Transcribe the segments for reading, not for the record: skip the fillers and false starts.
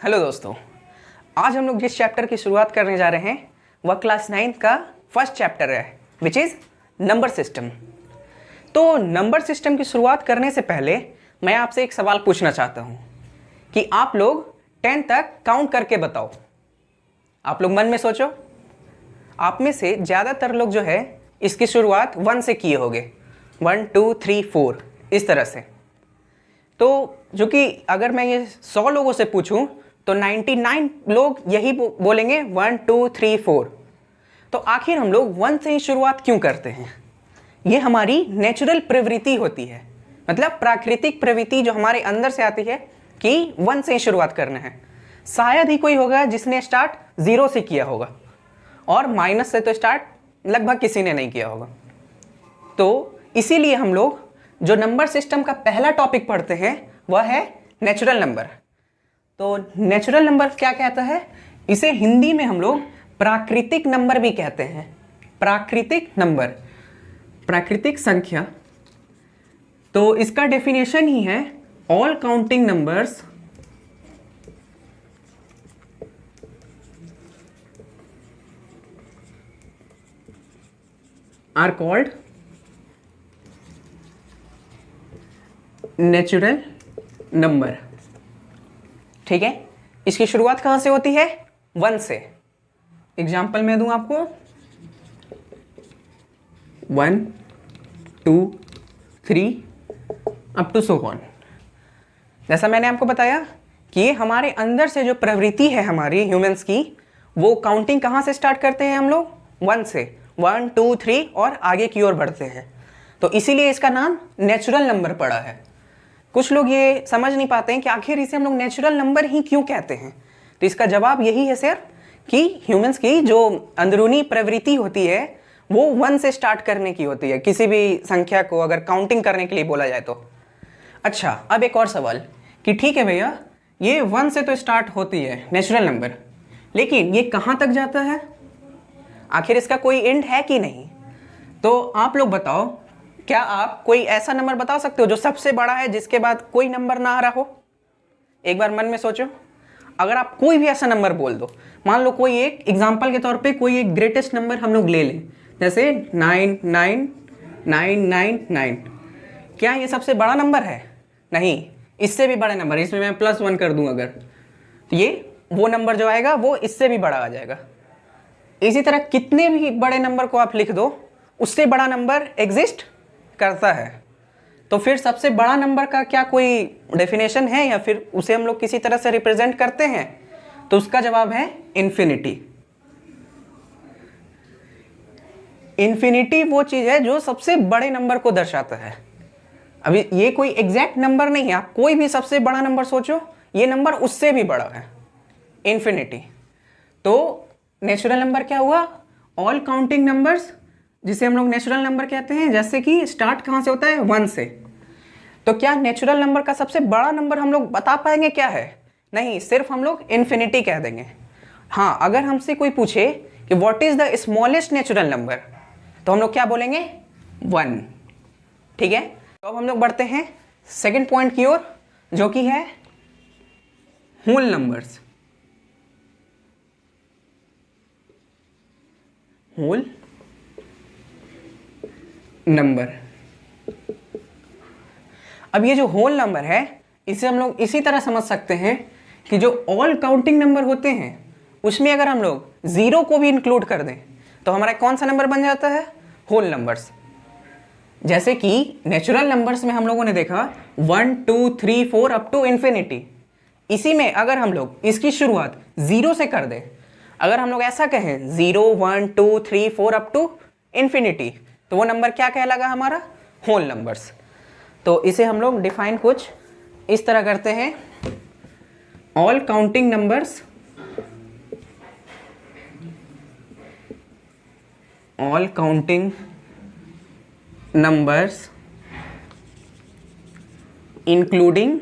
Hello दोस्तों, आज हम लोग जिस चैप्टर की शुरुआत करने जा रहे हैं वह क्लास 9 का फर्स्ट चैप्टर है विच इज़ नंबर सिस्टम। तो नंबर सिस्टम की शुरुआत करने से पहले मैं आपसे एक सवाल पूछना चाहता हूँ कि आप लोग 10 तक काउंट करके बताओ। आप लोग मन में सोचो, आप में से ज़्यादातर लोग जो है इसकी शुरुआत 1 से किए होंगे, 1 2 3 4 इस तरह से। तो जो कि अगर मैं ये 100 लोगों से पूछूं तो 99 लोग यही बोलेंगे 1 2 3 4। तो आखिर हम लोग 1 से ही शुरुआत क्यों करते हैं? ये हमारी नेचुरल प्रवृत्ति होती है, मतलब प्राकृतिक प्रवृत्ति जो हमारे अंदर से आती है कि 1 से ही शुरुआत करना है। शायद ही कोई होगा जिसने स्टार्ट 0 से किया होगा, और माइनस से तो स्टार्ट लगभग किसी ने नहीं किया होगा। तो इसीलिए हम लोग जो नंबर सिस्टम का पहला टॉपिक पढ़ते हैं वह है नेचुरल नंबर। तो नेचुरल नंबर क्या कहता है? इसे हिंदी में हम लोग प्राकृतिक नंबर भी कहते हैं। प्राकृतिक नंबर, प्राकृतिक संख्या। तो इसका डेफिनेशन ही है all counting numbers are called natural number. ठीक है, इसकी शुरुआत कहां से होती है? 1 से। एग्जाम्पल मैं दूं आपको, 1 2 3 अप टू सो ऑन। जैसा मैंने आपको बताया कि हमारे अंदर से जो प्रवृत्ति है हमारी ह्यूमंस की, वो काउंटिंग कहां से स्टार्ट करते हैं हम लोग? 1 से। 1 2 3 और आगे की ओर बढ़ते हैं। तो इसीलिए इसका नाम नेचुरल नंबर पड़ा है। कुछ लोग ये समझ नहीं पाते हैं कि आखिर इसे हम लोग नेचुरल नंबर ही क्यों कहते हैं। तो इसका जवाब यही है सर कि ह्यूमंस की जो अंदरूनी प्रवृत्ति होती है वो 1 से स्टार्ट करने की होती है, किसी भी संख्या को अगर काउंटिंग करने के लिए बोला जाए तो। अच्छा, अब एक और सवाल कि ठीक है भैया, ये 1 से तो स्टार्ट होती है नेचुरल नंबर, लेकिन ये कहाँ तक जाता है? आखिर इसका कोई एंड है कि नहीं? तो आप लोग बताओ, क्या आप कोई ऐसा नंबर बता सकते हो जो सबसे बड़ा है जिसके बाद कोई नंबर ना आ रहा हो? एक बार मन में सोचो। अगर आप कोई भी ऐसा नंबर बोल दो, मान लो कोई एक एग्जांपल के तौर पे कोई एक ग्रेटेस्ट नंबर हम लोग ले लें, जैसे 99999। क्या ये सबसे बड़ा नंबर है? नहीं, इससे भी बड़ा नंबर, इसमें मैं +1 कर दूं अगर, तो ये वो नंबर जो आएगा वो इससे भी बड़ा आ जाएगा। इसी तरह कितने भी बड़े नंबर को आप लिख दो, उससे बड़ा नंबर एग्जिस्ट करता है। तो फिर सबसे बड़ा नंबर का क्या कोई डेफिनेशन है, या फिर उसे हम लोग किसी तरह से रिप्रेजेंट करते हैं? तो उसका जवाब है इन्फिनिटी। इन्फिनिटी वो चीज है जो सबसे बड़े नंबर को दर्शाता है। अभी ये कोई एग्जैक्ट नंबर नहीं है, आप कोई भी सबसे बड़ा नंबर सोचो, ये नंबर उससे भी बड़ा है, इन्फिनिटी। तो नेचुरल नंबर क्या हुआ? ऑल काउंटिंग नंबर्स, जिसे हम लोग नेचुरल नंबर कहते हैं, जैसे कि स्टार्ट कहाँ से होता है? 1 से। तो क्या नेचुरल नंबर का सबसे बड़ा नंबर हम लोग बता पाएंगे क्या है? नहीं, सिर्फ हम लोग इन्फिनिटी कह देंगे। हाँ, अगर हमसे कोई पूछे कि what is the smallest natural number, तो हम लोग क्या बोलेंगे? 1। ठीक है, तो अब हम लोग बढ़ते हैं सेकेंड पॉइंट की ओर, जो कि है होल नंबर्स। Whole number. अब ये जो होल नंबर है, इसे हम लोग इसी तरह समझ सकते हैं कि जो ऑल काउंटिंग नंबर होते हैं उसमें अगर हम लोग 0 को भी इंक्लूड कर दें तो हमारा कौन सा नंबर बन जाता है? Whole numbers. जैसे कि नेचुरल नंबर्स में हम लोगों ने देखा 1 2 3 4 अप टू इन्फिनिटी। इसी में अगर हम लोग इसकी शुरुआत 0 से कर दें, अगर हम लोग ऐसा कहें 0 1 2 3 4 अप टू इन्फिनिटी, तो वो नंबर क्या कहलागा? हमारा होल नंबर्स। तो इसे हम लोग डिफाइन कुछ इस तरह करते हैं, all counting numbers, all counting numbers including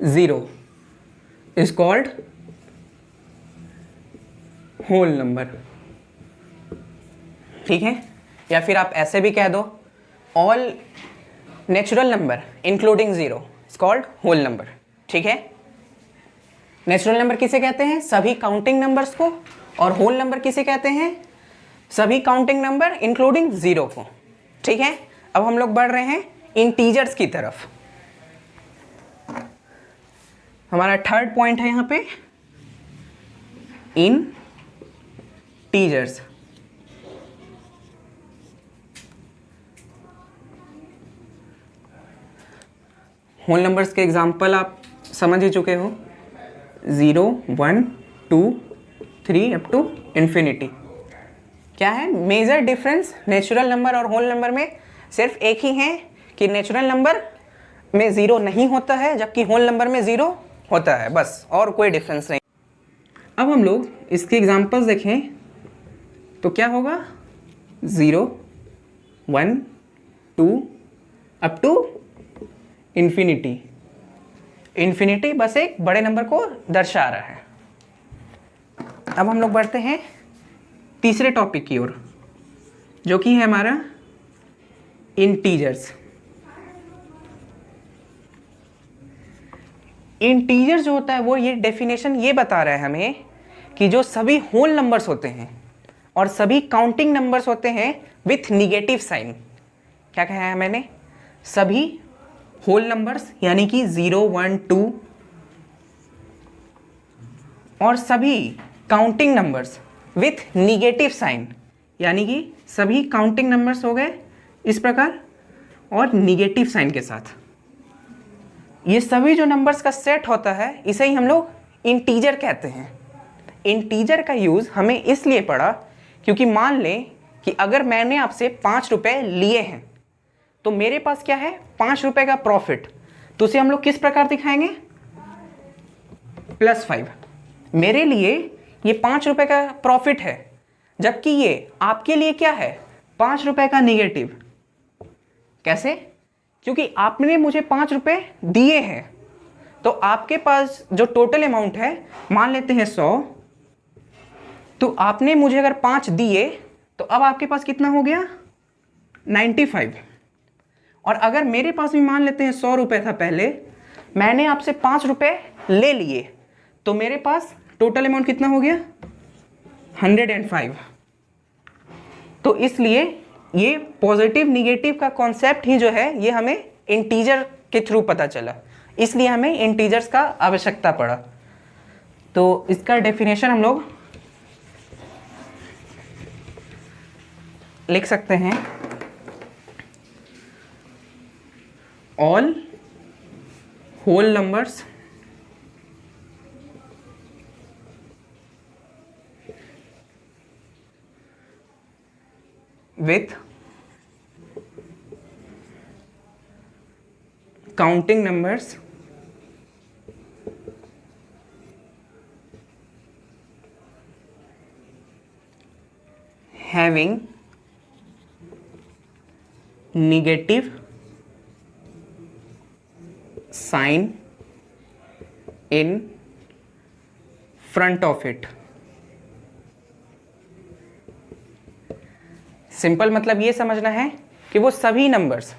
0 is called whole number. ठीक है, या फिर आप ऐसे भी कह दो all natural number including 0 is called whole number. ठीक है, नेचुरल नंबर किसे कहते हैं? सभी काउंटिंग नंबर्स को। और होल नंबर किसे कहते हैं? सभी काउंटिंग नंबर इंक्लूडिंग जीरो को। ठीक है, अब हम लोग बढ़ रहे हैं इंटीजर्स की तरफ। हमारा थर्ड पॉइंट है यहाँ पे इंटीजर्स। होल नंबर्स के एग्जाम्पल आप समझ ही चुके हो, 0, 1, 2, 3 अप टू इन्फिनिटी। क्या है मेजर डिफरेंस नेचुरल नंबर और होल नंबर में? सिर्फ एक ही है कि नेचुरल नंबर में 0 नहीं होता है जबकि होल नंबर में 0 होता है, बस, और कोई डिफरेंस नहीं। अब हम लोग इसके एग्जांपल्स देखें तो क्या होगा? 0, 1, 2 up to infinity. Infinity bus एक बड़े नंबर को दर्शा रहा है। अब हम लोग बढ़ते हैं तीसरे टॉपिक की ओर, जो कि है हमारा इंटीजर्स। इंटीजर जो होता है वो ये डेफिनेशन ये बता रहा है हमें कि जो सभी होल नंबर्स होते हैं और सभी काउंटिंग नंबर्स होते हैं विथ निगेटिव साइन। क्या कहा है मैंने? सभी होल नंबर्स यानी कि 0, 1, 2 और सभी counting numbers with negative sign, यानी कि सभी काउंटिंग नंबर्स हो गए इस प्रकार और निगेटिव साइन के साथ। ये सभी जो नंबर्स का सेट होता है इसे ही हम लोग इंटीजर कहते हैं। इंटीजर का यूज़ हमें इसलिए पड़ा क्योंकि मान लें कि अगर मैंने आपसे 5 रुपये लिए हैं तो मेरे पास क्या है? 5 रुपये का प्रॉफिट। तो उसे हम लोग किस प्रकार दिखाएंगे? +5। मेरे लिए ये 5 रुपये का प्रॉफिट है जबकि ये आपके लिए क्या है? 5 रुपये का निगेटिव। कैसे? क्योंकि आपने मुझे 5 रुपये दिए हैं तो आपके पास जो टोटल अमाउंट है मान लेते हैं 100, तो आपने मुझे अगर 5 दिए तो अब आपके पास कितना हो गया? 95। और अगर मेरे पास भी मान लेते हैं 100 रुपये था पहले, मैंने आपसे 5 रुपये ले लिए तो मेरे पास टोटल अमाउंट कितना हो गया? 105। तो इसलिए ये पॉजिटिव निगेटिव का कॉन्सेप्ट ही जो है ये हमें इंटीजर के थ्रू पता चला, इसलिए हमें इंटीजर्स का आवश्यकता पड़ा। तो इसका डेफिनेशन हम लोग लिख सकते हैं, all whole numbers with counting numbers having negative sign in front of it। Simple मतलब ये समझना है कि वो सभी नंबर्स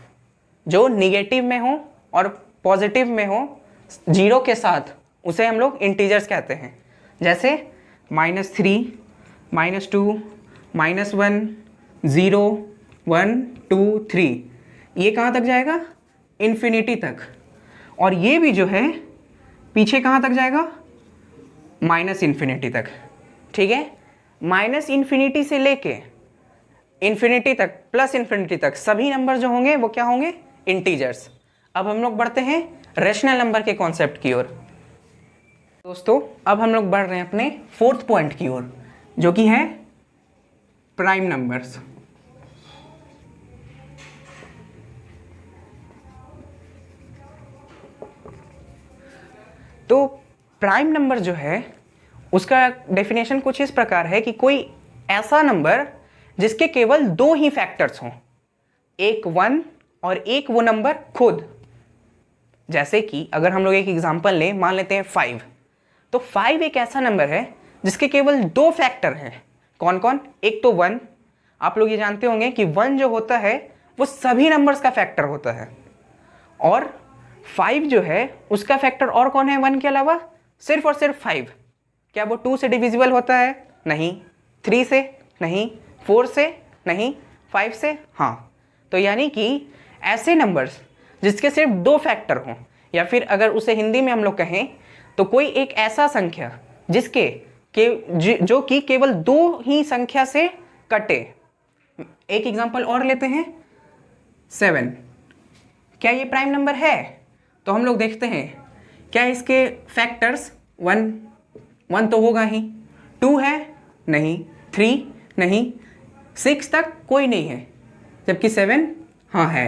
जो निगेटिव में हो और पॉजिटिव में हो 0 के साथ, उसे हम लोग इंटीजर्स कहते हैं। जैसे -3, -2, -1, 0, 1, 2, 3, ये कहाँ तक जाएगा? इन्फिनिटी तक। और ये भी जो है पीछे कहाँ तक जाएगा? -इन्फिनिटी तक। ठीक है, -इन्फिनिटी से लेके इन्फिनिटी तक, +इन्फिनिटी तक सभी नंबर जो होंगे वो क्या होंगे? इंटीजर्स। अब हम लोग बढ़ते हैं रेशनल नंबर के कॉन्सेप्ट की ओर। दोस्तों अब हम लोग बढ़ रहे हैं अपने फोर्थ पॉइंट की ओर, जो कि है प्राइम नंबर्स। तो प्राइम नंबर जो है उसका डेफिनेशन कुछ इस प्रकार है कि कोई ऐसा नंबर जिसके केवल 2 ही फैक्टर्स हों, एक 1 और एक वो नंबर खुद। जैसे कि अगर हम लोग एक एग्जांपल लें, मान लेते हैं 5, तो 5 एक ऐसा नंबर है जिसके केवल 2 फैक्टर हैं। कौन कौन? एक तो 1, आप लोग ये जानते होंगे कि 1 जो होता है वो सभी नंबर्स का फैक्टर होता है, और 5 जो है उसका फैक्टर और कौन है 1 के अलावा? सिर्फ और सिर्फ 5। क्या वो 2 से डिविजिबल होता है? नहीं। 3 से? नहीं। 4 से? नहीं। 5 से? हाँ। तो यानी कि ऐसे नंबर्स जिसके सिर्फ 2 फैक्टर हों, या फिर अगर उसे हिंदी में हम लोग कहें तो कोई एक ऐसा संख्या जिसके जो कि केवल 2 ही संख्या से कटे। एक एग्जांपल और लेते हैं, 7। क्या ये प्राइम नंबर है? तो हम लोग देखते हैं क्या इसके फैक्टर्स 1 तो होगा ही, 2 है? नहीं। 3? नहीं। 6 तक कोई नहीं है, जबकि 7 हाँ है।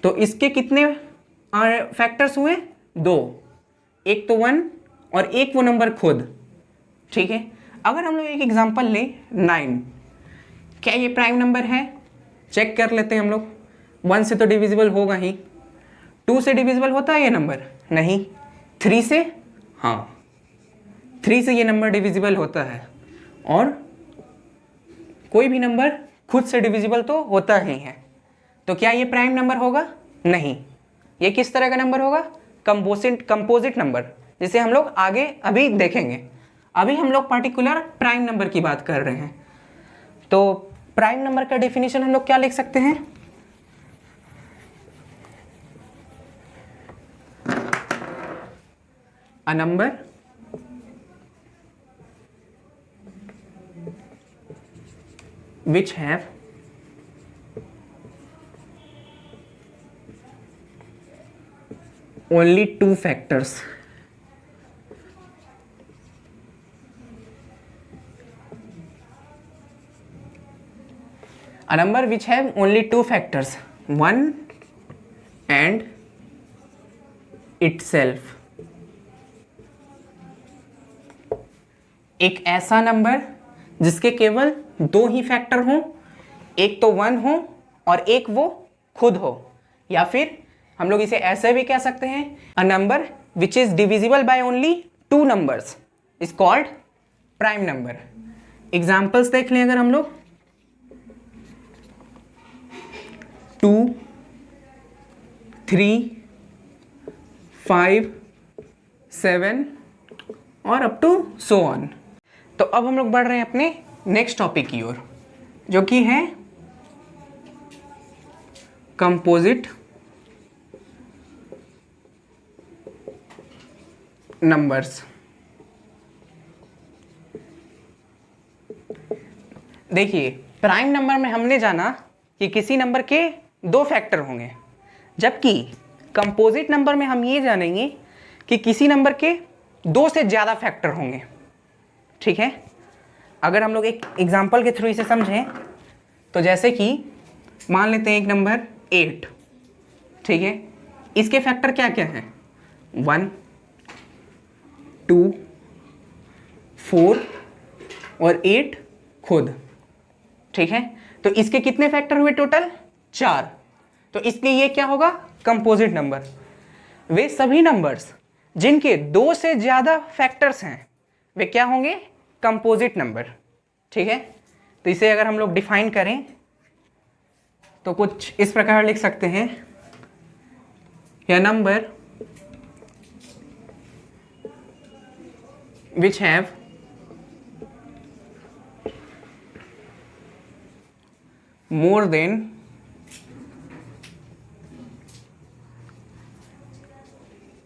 तो इसके कितने फैक्टर्स हुए? 2। एक तो 1 और एक वो नंबर खुद। ठीक है। अगर हम लोग एक एग्जांपल लें 9, क्या ये प्राइम नंबर है? चेक कर लेते हैं हम लोग। 1 से तो डिविजिबल होगा ही। 2 से डिविजिबल होता है ये नंबर? नहीं। 3 से? हाँ, 3 से ये नंबर डिविजिबल होता है। और कोई भी नंबर खुद से डिविजिबल तो होता ही है। तो क्या ये प्राइम नंबर होगा? नहीं। ये किस तरह का नंबर होगा? कंपोजिट नंबर, जिसे हम लोग आगे अभी देखेंगे। अभी हम लोग पर्टिकुलर प्राइम नंबर की बात कर रहे हैं। तो प्राइम नंबर का डेफिनेशन हम लोग क्या लिख सकते हैं? A number which have only 2 factors. A number which have only 2 factors, 1 and itself. एक ऐसा नंबर जिसके केवल 2 ही फैक्टर हों, एक तो 1 हो और एक वो खुद हो, या फिर हम लोग इसे ऐसे भी कह सकते हैं, a number which is divisible by only 2 numbers is called prime number. Examples देख लें अगर हम लोग, 2, 3, 5, 7 और अप टू सो ऑन। तो अब हम लोग बढ़ रहे हैं अपने नेक्स्ट टॉपिक की ओर, जो कि है कंपोजिट नंबर्स। देखिए, प्राइम नंबर में हमने जाना कि किसी नंबर के 2 फैक्टर होंगे, जबकि कंपोजिट नंबर में हम ये जानेंगे कि किसी नंबर के 2 से ज़्यादा फैक्टर होंगे। ठीक है। अगर हम लोग एक एग्जांपल के थ्रू इसे समझें तो जैसे कि मान लेते हैं एक नंबर 8। ठीक है। इसके फैक्टर क्या क्या हैं? 1, 2, 4 और 8 खुद। ठीक है। तो इसके कितने फैक्टर हुए टोटल? 4। तो इसलिए ये क्या होगा? Composite number. वे सभी नंबर्स जिनके 2 से ज़्यादा फैक्टर्स हैं वे क्या होंगे? Composite number. ठीक है। तो इसे अगर हम लोग डिफाइन करें तो कुछ इस प्रकार लिख सकते हैं, या number which have more than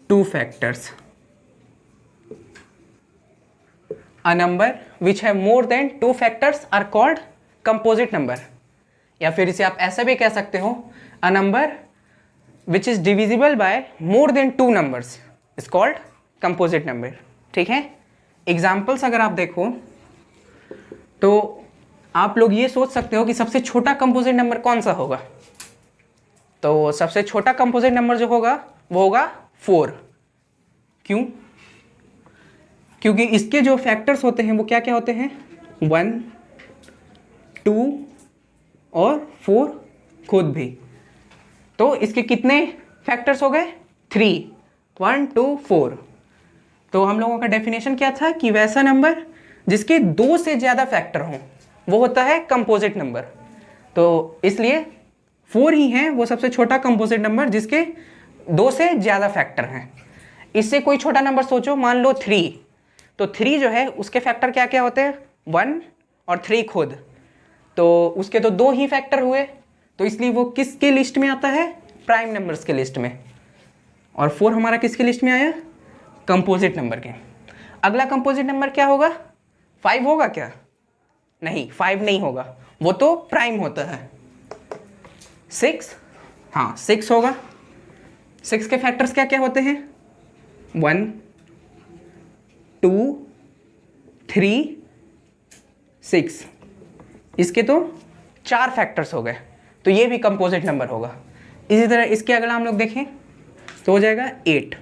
2 factors. A number which have more than 2 factors are called composite number. या फिर इसे आप ऐसा भी कह सकते हो, a number which is divisible by more than 2 numbers is called composite number. ठीक है। एग्जाम्पल्स अगर आप देखो तो आप लोग ये सोच सकते हो कि सबसे छोटा कंपोजिट नंबर कौन सा होगा। तो सबसे छोटा कंपोजिट नंबर जो होगा वो होगा 4। क्यों? क्योंकि इसके जो फैक्टर्स होते हैं वो क्या क्या होते हैं? 1, 2 और 4 खुद भी। तो इसके कितने फैक्टर्स हो गए? 3, 1, 2, 4। तो हम लोगों का डेफिनेशन क्या था कि वैसा नंबर जिसके 2 से ज़्यादा फैक्टर हों वो होता है कंपोजिट नंबर। तो इसलिए 4 ही है वो सबसे छोटा कंपोजिट नंबर जिसके 2 से ज़्यादा फैक्टर हैं। इससे कोई छोटा नंबर सोचो, मान लो 3, तो 3 जो है उसके फैक्टर क्या क्या होते हैं, 1 और 3 खुद, तो उसके तो 2 ही फैक्टर हुए, तो इसलिए वो किसके लिस्ट में आता है, प्राइम नंबर्स के लिस्ट में। और 4 हमारा किसके लिस्ट में आया, कंपोजिट नंबर के। अगला कंपोजिट नंबर क्या होगा, 5 होगा क्या, नहीं 5 नहीं होगा, वो तो प्राइम होता है। 6, हाँ 6 होगा। 6 के फैक्टर्स क्या क्या होते हैं, 1 2 3 6, इसके तो 4 फैक्टर्स हो गए, तो ये भी कंपोजिट नंबर होगा। इसी तरह इसके अगला हम लोग देखें तो हो जाएगा 8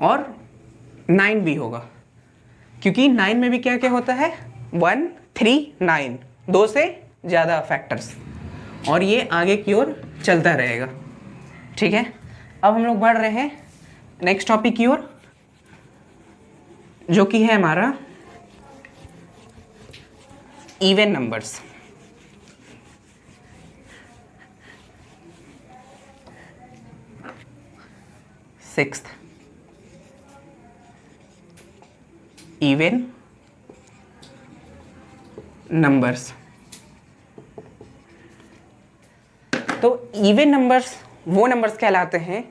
और 9 भी होगा, क्योंकि 9 में भी क्या क्या होता है, 1 3 9, 2 से ज़्यादा फैक्टर्स, और ये आगे की ओर चलता रहेगा। ठीक है, अब हम लोग बढ़ रहे हैं नेक्स्ट टॉपिक की ओर, जो कि है हमारा even numbers. Sixth, even numbers. तो इवन नंबर्स वो नंबर्स कहलाते हैं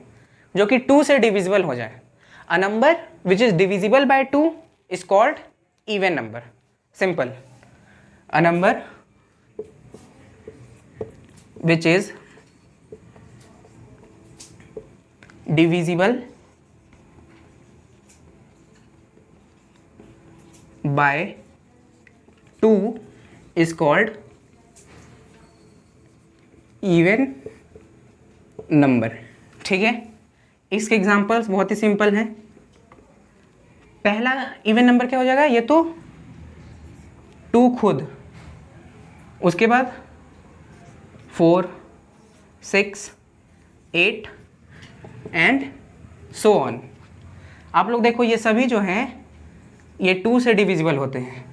जो कि 2 से डिविजिबल हो जाए। A number which is divisible by 2 is called even number. Simple, a number which is divisible by 2 is called even number। ठीक है, इसके एग्जांपल्स बहुत ही सिंपल हैं। पहला इवन नंबर क्या हो जाएगा, ये तो 2 खुद, उसके बाद 4 6 8 एंड सो ऑन। आप लोग देखो ये सभी जो हैं ये 2 से डिविजिबल होते हैं,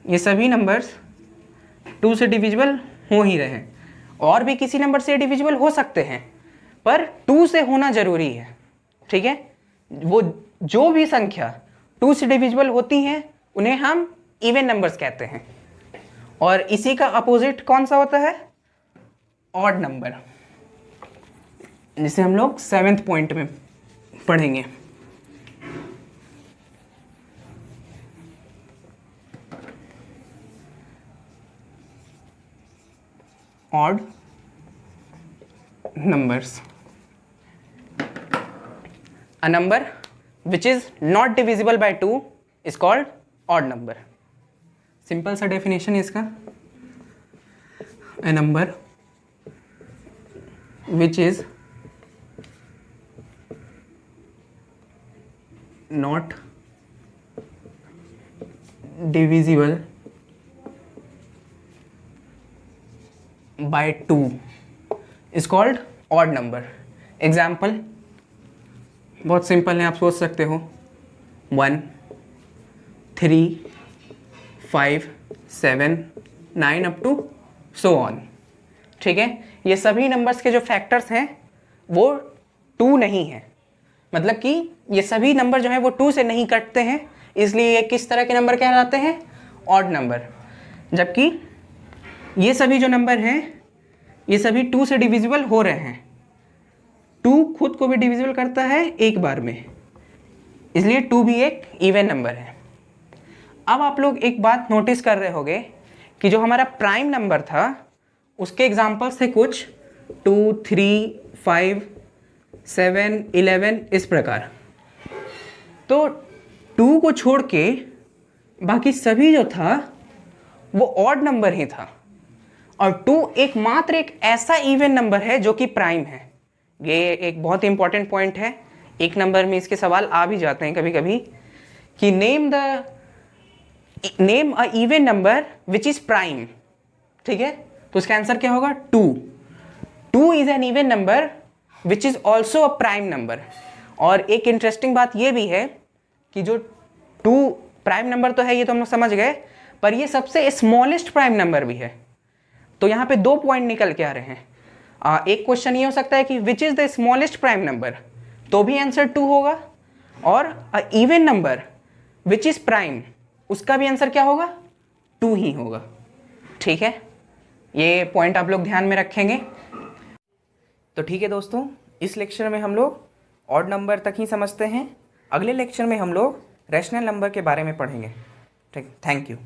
ये सभी नंबर्स 2 से डिविजिबल हो ही रहे हैं, और भी किसी नंबर से डिविजिबल हो सकते हैं, पर 2 से होना जरूरी है। ठीक है, वो जो भी संख्या 2 से डिविजिबल होती हैं उन्हें हम इवन नंबर्स कहते हैं। और इसी का अपोजिट कौन सा होता है, ऑड नंबर, जिसे हम लोग 7th पॉइंट में पढ़ेंगे। Odd numbers, a number which is not divisible by 2 is called odd number. Simple सा डेफिनेशन है इसका, a number which is not divisible by 2 is called odd number। Example बहुत simple है, आप सोच सकते हो 1 3 5 7 9 अप टू सो ऑन। ठीक है, ये सभी नंबर्स के जो फैक्टर्स हैं वो 2 नहीं है, मतलब कि ये सभी नंबर जो है वो 2 से नहीं कटते हैं, इसलिए ये किस तरह के नंबर कहलाते हैं, ऑड नंबर। जबकि ये सभी जो नंबर हैं ये सभी 2 से डिविजिबल हो रहे हैं, 2 खुद को भी डिविजिबल करता है एक बार में, इसलिए 2 भी एक इवन नंबर है। अब आप लोग एक बात नोटिस कर रहे होंगे कि जो हमारा प्राइम नंबर था उसके एग्जाम्पल्स थे कुछ 2 3 5 7 11 इस प्रकार। तो 2 को छोड़ के बाकी सभी जो था वो ऑड नंबर ही था, और 2 एकमात्र एक ऐसा इवन नंबर है जो कि प्राइम है। ये एक बहुत ही इंपॉर्टेंट पॉइंट है, एक नंबर में इसके सवाल आ भी जाते हैं कभी कभी कि name a even number which is prime. ठीक है, तो इसका आंसर क्या होगा, 2 is an even number which is also a prime number. और एक इंटरेस्टिंग बात यह भी है कि जो 2 प्राइम नंबर तो है, ये तो हम लोग समझ गए, पर ये सबसे स्मॉलेस्ट प्राइम नंबर भी है। तो यहाँ पे 2 पॉइंट निकल के आ रहे हैं। एक क्वेश्चन ये हो सकता है कि which is the smallest prime number, तो भी आंसर 2 होगा। और even number which is prime, उसका भी आंसर क्या होगा, 2 ही होगा। ठीक है, ये पॉइंट आप लोग ध्यान में रखेंगे। तो ठीक है दोस्तों, इस लेक्चर में हम लोग ऑड नंबर तक ही समझते हैं। अगले लेक्चर में हम लोग रैशनल नंबर के बारे में पढ़ेंगे। ठीक, थैंक यू।